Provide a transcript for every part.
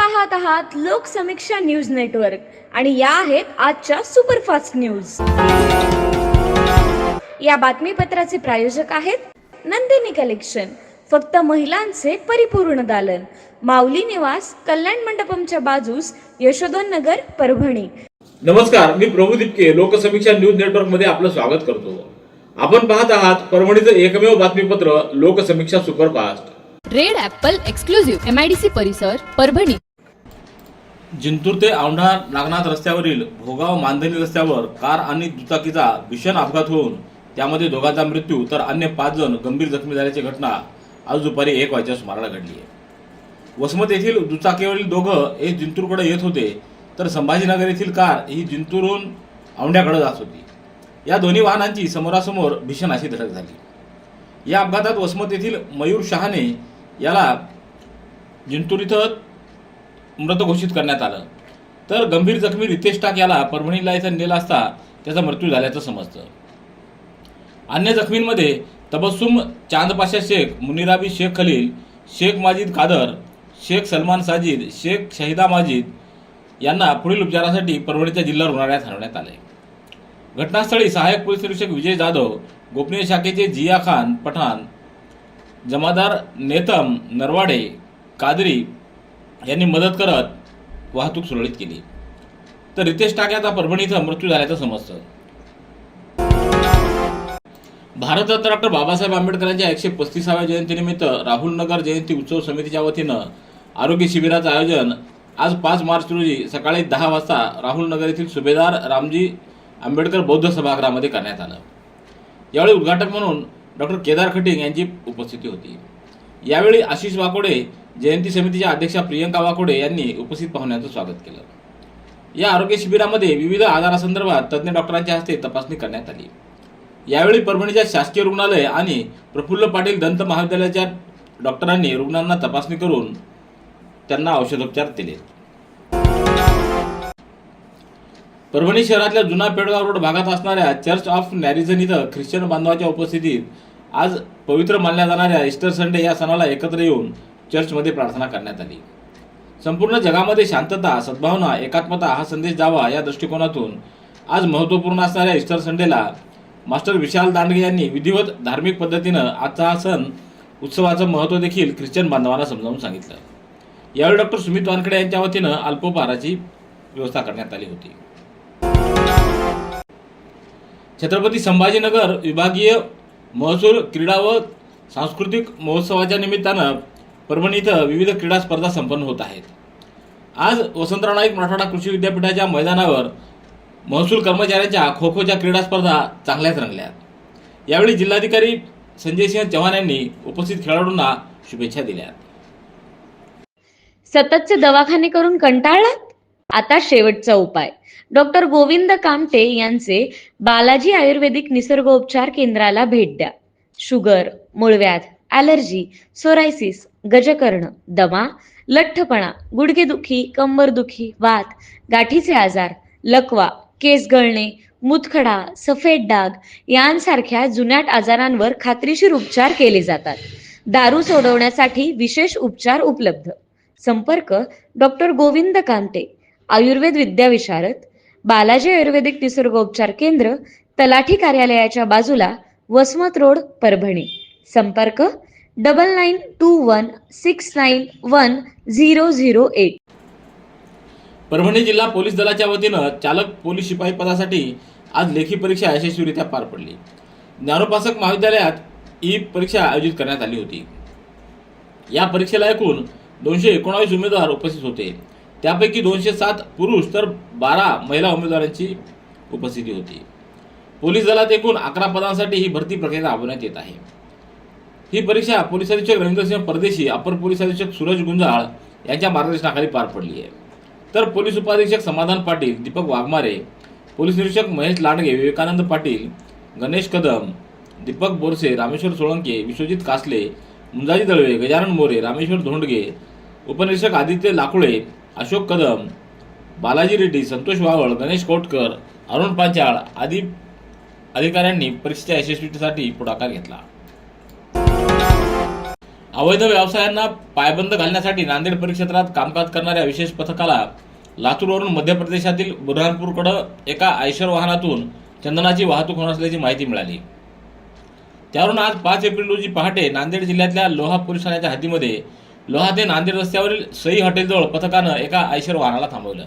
पाहत आहात Loksamiksha news network आणि या आहेत आजच्या सुपरफास्ट न्यूज। या बातमीपत्राचे प्रायोजक आहेत नंदिनी कलेक्शन, फक्त महिलांचे परिपूर्ण दालन, माऊली निवास, कल्याण मंडपमच्या बाजूस, यशोधन नगर, परभणी। नमस्कार, मी प्रभू दिपके लोकसमीक्षा न्यूज नेटवर्क मध्ये आपलं स्वागत करतो। आपण पाहत आहात परभणीचं एकमेव बातमीपत्र Loksamiksha superfast. Red Apple exclusive MIDC परिसर परभणी। जिंतूर ते औंढा नागनाथ रस्त्यावरील भोगाव मानधनी रस्त्यावर कार आणि दुचाकीचा भीषण अपघात होऊन त्यामध्ये दोघांचा मृत्यू तर अन्य 5 जण गंभीर जखमी झाल्याची घटना आज दुपारी 1 वाजता सुमाराला घडली आहे। वसमत येथील दुचाकीवरील दोघं हे जिंतूरकडे येत होते तर संभाजीनगर येथील कार ही जिंतूरहून औंढ्याकडे जात होती। या दोन्ही वाहनांची समोरासमोर भीषण अशी धडक झाली। या अपघातात वसमत येथील मयूर शहाणे याला जिंतूर इथं मृत घोषित करण्यात आलं, तर गंभीर जखमी रितेश टाक याला परभणीला इथं नेला असता त्याचा मृत्यू झाल्याचं समजतं। अन्य जखमींमध्ये तबस्सुम चांदपाशा शेख, मुनिराबी शेख खलील, शेख माजिद कादर, शेख सलमान साजिद, शेख शहिदा माजिद यांना पुढील उपचारासाठी परभणीच्या जिल्हा रुग्णालयात हलवण्यात आले। घटनास्थळी सहाय्यक पोलीस निरीक्षक विजय जाधव, गोपनीय शाखेचे जिया खान पठाण, जमादार नेतम नरवाडे कादरी यांनी मदत करत वाहतूक सुरळीत केली, तर रितेश टाक याचा परभणी इथं मृत्यू झाल्याचं समजतं। भारतरत्न डॉक्टर बाबासाहेब आंबेडकरांच्या 135व्या जयंतीनिमित्त राहुल नगर जयंती उत्सव समितीच्या वतीनं आरोग्य शिबिराचं आयोजन आज 5 मार्च रोजी सकाळी 10 वाजता राहुल नगर येथील सुभेदार रामजी आंबेडकर बौद्ध सभागृहामध्ये करण्यात आलं। यावेळी उद्घाटक म्हणून डॉक्टर केदार खटिंग यांची उपस्थिती होती। यावेळी आशिष वाकोडे, जयंती समितीच्या अध्यक्षा प्रियंका वाकोडे यांनी उपस्थित पाहुण्यांचं स्वागत केलं। या आरोग्य शिबिरामध्ये विविध आजारासंदर्भात तज्ज्ञ डॉक्टरांच्या हस्ते तपासणी करण्यात आली। यावेळी परभणीच्या शासकीय रुग्णालय आणि प्रफुल्ल पाटील दंत महाविद्यालयाच्या डॉक्टरांनी रुग्णांना तपासणी करून त्यांना औषधोपचार दिले। परभणी शहरातल्या जुना पेडगाव रोड भागात असणाऱ्या चर्च ऑफ नॅरिझन इथं ख्रिश्चन बांधवांच्या उपस्थितीत आज पवित्र मानल्या जाणाऱ्या ईस्टर संडे या सणाला एकत्र येऊन चर्चमध्ये प्रार्थना करण्यात आली। संपूर्ण जगामध्ये शांतता, सद्भावना, एकात्मता हा संदेश जावा या दृष्टिकोनातून आज महत्त्वपूर्ण असणाऱ्या ईस्टर संडेला मास्टर विशाल दांडगे यांनी विधिवत धार्मिक पद्धतीनं आजचा हा सण उत्सवाचं महत्त्व देखील ख्रिश्चन बांधवांना समजावून सांगितलं। यावेळी डॉक्टर सुमित वानखेडे यांच्या वतीनं अल्पोपहाराची व्यवस्था करण्यात आली होती। छत्रपती संभाजीनगर विभागीय महसूल क्रीडा व सांस्कृतिक महोत्सवाच्या निमित्तानं परभणी इथं विविध क्रीडा स्पर्धा संपन्न होत आहेत। आज वसंतराव नाईक मराठवाडा कृषी विद्यापीठाच्या मैदानावर महसूल कर्मचाऱ्यांच्या खो खोच्या क्रीडा स्पर्धा चांगल्याच रंगल्यात। यावेळी जिल्हाधिकारी संजय सिंह चव्हाण यांनी उपस्थित खेळाडूंना शुभेच्छा दिल्या। सततचे दवाखाने करून कंटाळलात? आता शेवटचा उपाय, डॉक्टर गोविंद कामटे यांचे बालाजी आयुर्वेदिक निसर्गोपचार केंद्राला भेट द्या। शुगर, मूळव्याध, ॲलर्जी, सोरायसिस, गजकर्ण, दमा, लठ्ठपणा, गुडघेदुखी, कंबरदुखी, वात, गाठीचे आजार, लकवा, केस गळणे, मूतखडा, सफेद डाग यांसारख्या जुनाट आजारांवर खात्रीशीर उपचार केले जातात। दारू सोडवण्यासाठी विशेष उपचार उपलब्ध। संपर्क डॉक्टर गोविंद कामटे, आयुर्वेद विद्याविशारद, बालाजी आयुर्वेदिक निसर्गोपचार केंद्र, तलाठी कार्यालयाच्या बाजूला, वसमत रोड, परभणी। संपर्क 9921691008। परभणी जिल्हा पोलीस दलाच्या वतीनं चालक पोलीस शिपाई पदासाठी आज लेखी परीक्षा यशस्वीरित्या पार पडली। ज्ञानोपासक महाविद्यालयात ही परीक्षा आयोजित करण्यात आली होती। या परीक्षेला एकूण 219 उमेदवार उपस्थित होते। त्यापैकी 207 पुरुष तर 12 महिला उमेदवारांची उपस्थिती होती। पोलीस दलात एकूण 11 पदांसाठी ही भरती प्रक्रिया राबवण्यात येत आहे। ही परीक्षा पोलीस अधीक्षक रवींद्रसिंह परदेशी, अपर पोलीस अधीक्षक सूरज गुंजाळ यांच्या मार्गदर्शनाखाली पार पडली आहे। तर पोलीस उपाधीक्षक समाधान पाटील, दीपक वाघमारे, पोलीस निरीक्षक महेश लांडगे, विवेकानंद पाटील, गणेश कदम, दीपक बोरसे, रामेश्वर सोळंके, विश्वजित कासले, मुंजाजी दळवे, गजानन मोरे, रामेश्वर धोंडगे, उपनिरीक्षक आदित्य लाकुळे, अशोक कदम, बालाजी रेड्डी, संतोष वावळ, गणेश कोटकर, अरुण पांचाळ आदी अधिकाऱ्यांनी परीक्षेच्या यशस्वीतेसाठी पुढाकार घेतला। अवैध व्यवसायांना पायबंद घालण्यासाठी नांदेड परिक्षेत्रात कामकाज करणाऱ्या विशेष पथकाला लातूरवरून मध्य प्रदेशातील बुरहानपूरकडे एका आयशर वाहनातून चंदनाची वाहतूक होणार असल्याची माहिती मिळाली. त्यावरून आज 5 एप्रिल रोजी पहाटे नांदेड जिल्ह्यातल्या लोहा पोलीस ठाण्याच्या हद्दीमध्ये लोहा ते नांदेड रस्त्यावरील सई हॉटेलजवळ पथकानं एका आयशर वाहनाला थांबवलं.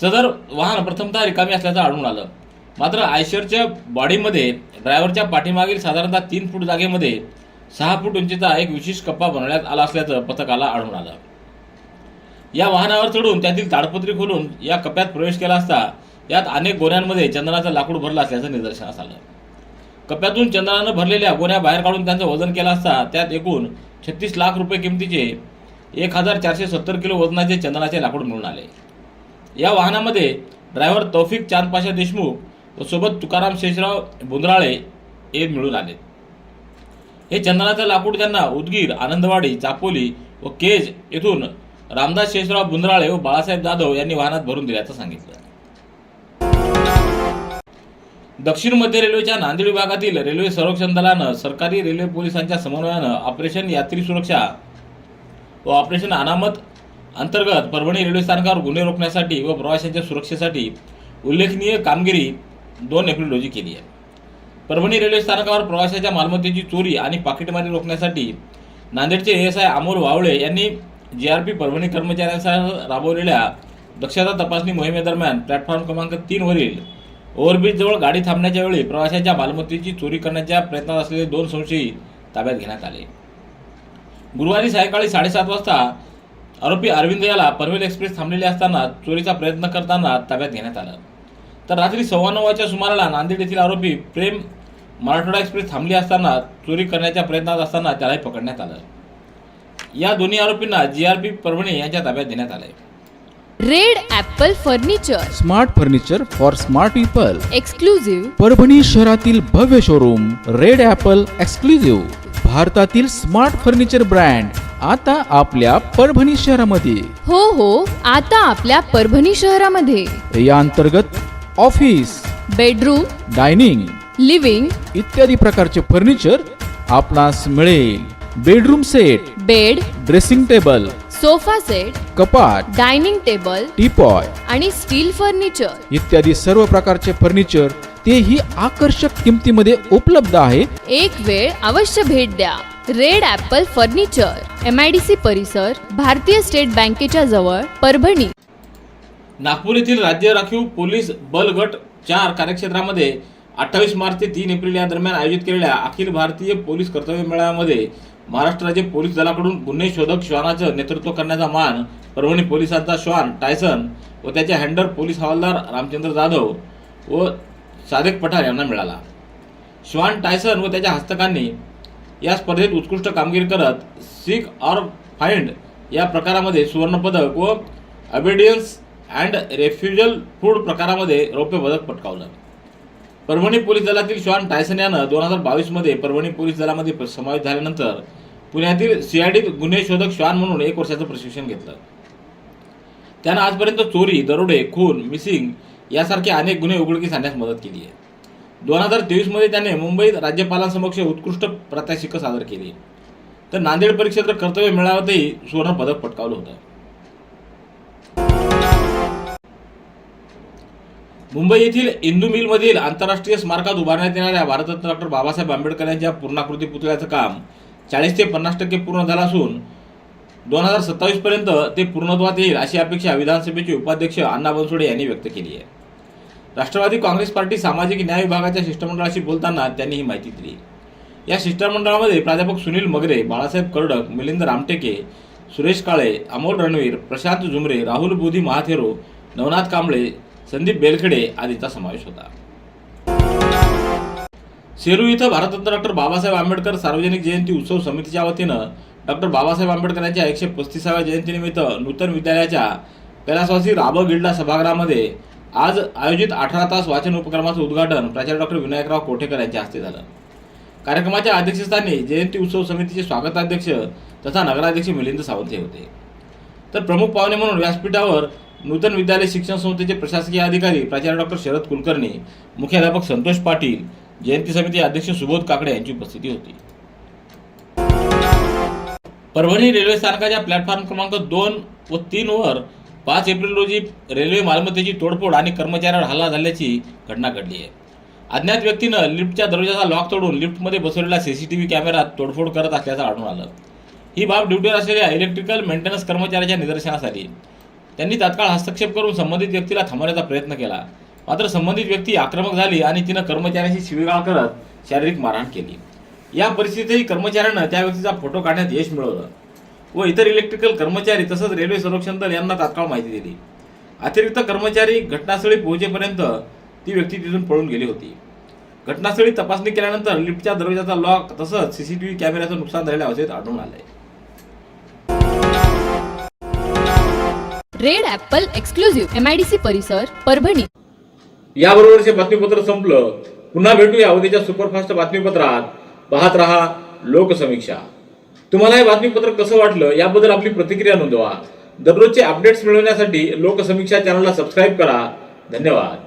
सदर वाहन प्रथमतः रिकामी असल्याचं आढळून आलं. मात्र आयशरच्या बॉडीमध्ये ड्रायव्हरच्या पाठीमागील साधारणतः 3 फूट जागेमध्ये 6 फूट उंचीचा एक विशेष कप्पा बनवण्यात आला असल्याचं पथकाला आढळून आलं. या वाहनावर चढून त्यातील ताडपत्री खोलून या कप्प्यात प्रवेश केला असता यात अनेक गोण्यांमध्ये चंदनाचं लाकूड भरलं असल्याचं निदर्शनास आलं. कप्प्यातून चंदनानं भरलेल्या गोण्या बाहेर काढून त्यांचं वजन केलं असता त्यात एकूण 36 लाख रुपये किमतीचे 1470 किलो वजनाचे चंदनाचे लाकूड मिळून आले. या वाहनामध्ये ड्रायव्हर तौफिक चांदपाशा देशमुख व सोबत तुकाराम शेषराव बुंद्राळे हे मिळून आले. हे चंदनाचं लाकूड त्यांना उदगीर, आनंदवाडी, चापोली व केज येथून रामदास शेषराव बुंद्राळे व बाळासाहेब जाधव यांनी वाहनात भरून दिल्याचं सांगितलं. दक्षिण मध्य रेल्वेच्या नांदेड विभागातील रेल्वे संरक्षण दलानं सरकारी रेल्वे पोलिसांच्या समन्वयानं ऑपरेशन यात्री सुरक्षा व ऑपरेशन अनामत अंतर्गत परभणी रेल्वे स्थानकावर गुन्हे रोखण्यासाठी व प्रवाशांच्या सुरक्षेसाठी उल्लेखनीय कामगिरी 2 एप्रिल रोजी केली आहे. परभणी रेल्वे स्थानकावर प्रवाशांच्या मालमत्तेची चोरी आणि पाकिटमारी रोखण्यासाठी नांदेडचे ASI अमोल वावळे यांनी GRP परभणी कर्मचाऱ्यांसह राबवलेल्या दक्षता तपासणी मोहिमेदरम्यान प्लॅटफॉर्म क्रमांक 3 वरील ओव्हरब्रिजजवळ गाडी थांबण्याच्या वेळी प्रवाशांच्या मालमत्तेची चोरी करण्याच्या प्रयत्नात असलेले 2 संशयित ताब्यात घेण्यात आले. गुरुवारी सायंकाळी 7:30 वाजता आरोपी अरविंद याला पनवेल एक्सप्रेस थांबलेली असताना चोरीचा प्रयत्न करताना ताब्यात घेण्यात आलं. तर रात्री 9:15 सुमाराला नांदेड येथील आरोपी प्रेम मराठवाडा एक्सप्रेस थांबली असताना चोरी करण्याच्या प्रयत्नात असताना त्यालाही पकडण्यात आलं. या दोन्ही आरोपींना GRP परभणी यांच्या ताब्यात देण्यात आले. Red Apple furniture, smart furniture for smart people. Exclusive Parbhani शहरातील भव्य शोरूम रेड ॲपल एक्सक्लुझिव्ह, भारतातील स्मार्ट फर्निचर ब्रँड आता आपल्या परभणी शहरामध्ये. हो आता आपल्या परभणी शहरामध्ये. या अंतर्गत ऑफिस, बेडरूम, डायनिंग, लिव्हिंग इत्यादी प्रकारचे फर्निचर आपणास मिळेल. Bedroom set, bed, dressing table, sofa set, कपाट, डायनिंग टेबल टीपॉय आणि स्टील फर्निचर इत्यादी सर्व प्रकारचे फर्निचर तेही आकर्षक किमतीमध्ये उपलब्ध आहे. एक वेळ अवश्य भेट द्या. रेड ॲपल फर्निचर, MIDC परिसर, भारतीय स्टेट बँकेच्या जवळ, परभणी. नागपूर येथील राज्य राखीव पोलीस बल गट 4 कार्यक्षेत्रामध्ये 28 मार्च ते 3 एप्रिल या दरम्यान आयोजित केलेल्या अखिल भारतीय पोलीस कर्तव्य मेळाव्यामध्ये महाराष्ट्र राज्य पोलीस दलाकडून गुन्हे शोधक श्वानाचं नेतृत्व करण्याचा मान परभणी पोलिसांचा श्वान टायसन व त्याचे हँडलर पोलीस हवालदार रामचंद्र जाधव व सादेक पठार यांना मिळाला. श्वान टायसन व त्याच्या हस्तकांनी या स्पर्धेत उत्कृष्ट कामगिरी करत सीक ऑर फाइंड या प्रकारामध्ये सुवर्णपदक व ओबेडियन्स अँड रेफ्युजल फूड प्रकारामध्ये रौप्य पदक पटकावलं. परभणी पोलीस दलातील श्वान टायसन यानं 2022 मध्ये परभणी पोलीस दलामध्ये समावेश झाल्यानंतर पुण्यातील CID गुन्हे शोधक श्वान म्हणून 1 वर्षाचं प्रशिक्षण घेतलं. त्यानं आजपर्यंत चोरी, दरोडे, खून, मिसिंग यासारखे अनेक गुन्हे उघडकीस आणण्यास मदत केली आहे. 2023 मध्ये त्याने मुंबईत राज्यपालांसमक्ष उत्कृष्ट प्रात्यक्षिक सादर केली. तर नांदेड परिक्षेत्र कर्तव्य मेळाव्यातही सुवर्ण पदक पटकावलं होतं. मुंबई येथील इंदू मिलमधील आंतरराष्ट्रीय स्मारकात उभारण्यात येणाऱ्या भारतरत्न डॉक्टर बाबासाहेब आंबेडकर यांच्या पूर्णाकृती पुतळ्याचं काम 40% ते 50% पूर्ण झालं असून 2027 पर्यंत ते पूर्णत्वात येईल अशी अपेक्षा विधानसभेचे उपाध्यक्ष अण्णा बनसोडे यांनी व्यक्त केली आहे. राष्ट्रवादी काँग्रेस पार्टी सामाजिक न्याय विभागाच्या शिष्टमंडळाशी बोलताना त्यांनी ही माहिती दिली. या शिष्टमंडळामध्ये प्राध्यापक सुनील मगरे, बाळासाहेब कर्डक, मिलिंद रामटेके, सुरेश काळे, अमोल रणवीर, प्रशांत जुमरे, राहुल बोधी महाथेरो, नवनाथ कांबळे, संदीप बेलखेडे आदींचा समावेश होता. सेलू इथं भारतरत्न डॉक्टर बाबासाहेब आंबेडकर सार्वजनिक जयंती उत्सव समितीच्या वतीनं डॉक्टर बाबासाहेब आंबेडकर यांच्या 135व्या जयंतीनिमित्त नूतन विद्यालयाच्या कैलासवासी राब गिल्डा सभागृहामध्ये आज आयोजित 18 तास वाचन उपक्रमाचं उद्घाटन प्राचार्य डॉक्टर विनायकराव कोठेकर यांच्या हस्ते झालं. कार्यक्रमाच्या अध्यक्षस्थानी जयंती उत्सव समितीचे स्वागताध्यक्ष तथा नगराध्यक्ष मिलिंद सावंत होते. तर प्रमुख पाहुणे म्हणून व्यासपीठावर नूतन विद्यालय शिक्षण संस्थेचे प्रशासकीय अधिकारी प्राचार्य डॉक्टर शरद कुलकर्णी, मुख्याध्यापक संतोष पाटील, जयंती समिती अध्यक्ष सुबोध काकडे यांची उपस्थिती होती. परभणी रेल्वे स्थानकाच्या प्लॅटफॉर्म क्रमांक 2 व 3 वर 5 एप्रिल रोजी रेल्वे मालमत्तेची तोडफोड आणि कर्मचाऱ्यावर हल्ला झाल्याची घटना घडली आहे. अज्ञात व्यक्तीनं लिफ्टच्या दरवाजाचा लॉक तोडून लिफ्टमध्ये बसवलेल्या सीसीटीव्ही कॅमेऱ्यात तोडफोड करत असल्याचं आढळून आलं. ही बाब ड्युटीवर असलेल्या इलेक्ट्रिकल मेंटेनन्स कर्मचाऱ्याच्या निदर्शनास आली. त्यांनी तात्काळ हस्तक्षेप करून संबंधित व्यक्तीला थांबवण्याचा प्रयत्न केला. मात्र संबंधित व्यक्ती आक्रमक झाली आणि तिनं कर्मचाऱ्यांशी शिवीगाळ करत शारीरिक मारहाण केली. या परिस्थितीतही कर्मचाऱ्यानं त्या व्यक्तीचा फोटो काढण्यात यश मिळवलं व इतर इलेक्ट्रिकल कर्मचारी तसंच रेल्वे संरक्षण दल यांना तात्काळ माहिती दिली. अतिरिक्त कर्मचारी घटनास्थळी पोहोचेपर्यंत ती व्यक्ती तिथून पळून गेली होती. घटनास्थळी तपासणी केल्यानंतर लिफ्टच्या दरवाजाचा लॉक तसंच सीसीटीव्ही कॅमेऱ्याचं नुकसान झालेल्या अवस्थेत आढळून आलंय. रेड ॲपल एक्सक्लुझिव्ह MIDC परिसर परभणी. याबरोबरचे बातमीपत्र संपलं. पुन्हा भेटूया उद्याच्या सुपरफास्ट बातमीपत्रात. पाहत रहा लोकसमीक्षा. तुम्हाला हे बातमीपत्र कसं वाटलं याबद्दल आपली प्रतिक्रिया नोंदवा. दररोजचे अपडेट्स मिळवण्यासाठी लोकसमीक्षा चॅनलला सबस्क्राईब करा. धन्यवाद.